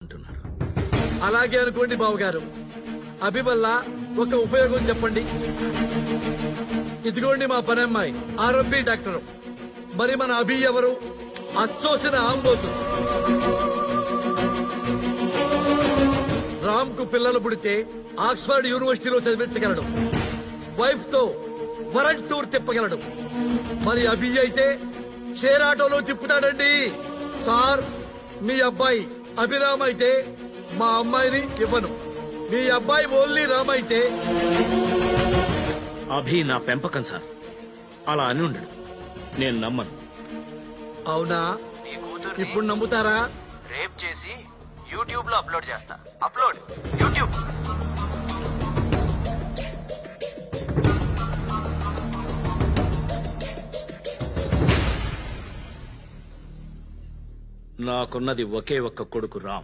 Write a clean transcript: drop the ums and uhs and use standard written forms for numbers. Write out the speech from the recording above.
అంటున్నారు. అలాగే అనుకోండి బావగారు. అభి వల్ల ఒక ఉపయోగం చెప్పండి. ఇదిగోండి మా పని అమ్మాయి ఆరోగ్య డాక్టర్. మరి మన అభి ఎవరు? అచ్చోసిన ఆంబోతు. రామ్ కు పిల్లలు పుడితే ఆక్స్ఫర్డ్ యూనివర్సిటీలో చదివించగలడు. వైఫ్ తో వరల్డ్ టూర్ తిప్పగలడు. మరి అభి అయితే షేర్ ఆటోలో తిప్పుతాడండి. సార్, మీ అబ్బాయి అభిరామ్ అయితే మా అమ్మాయిని ఇవ్వను. మీ అబ్బాయి ఓన్లీ రామ్ అయితే అభి నా పెంపకం సార్, అలా అని ఉండడు. నేను నమ్మను. అవునా? ఇప్పుడు నమ్ముతారా? రేప్ చేసి యూట్యూబ్ లో అప్లోడ్ చేస్తా. Upload YouTube. నాకున్నది ఒకే ఒక్క కొడుకు రామ్.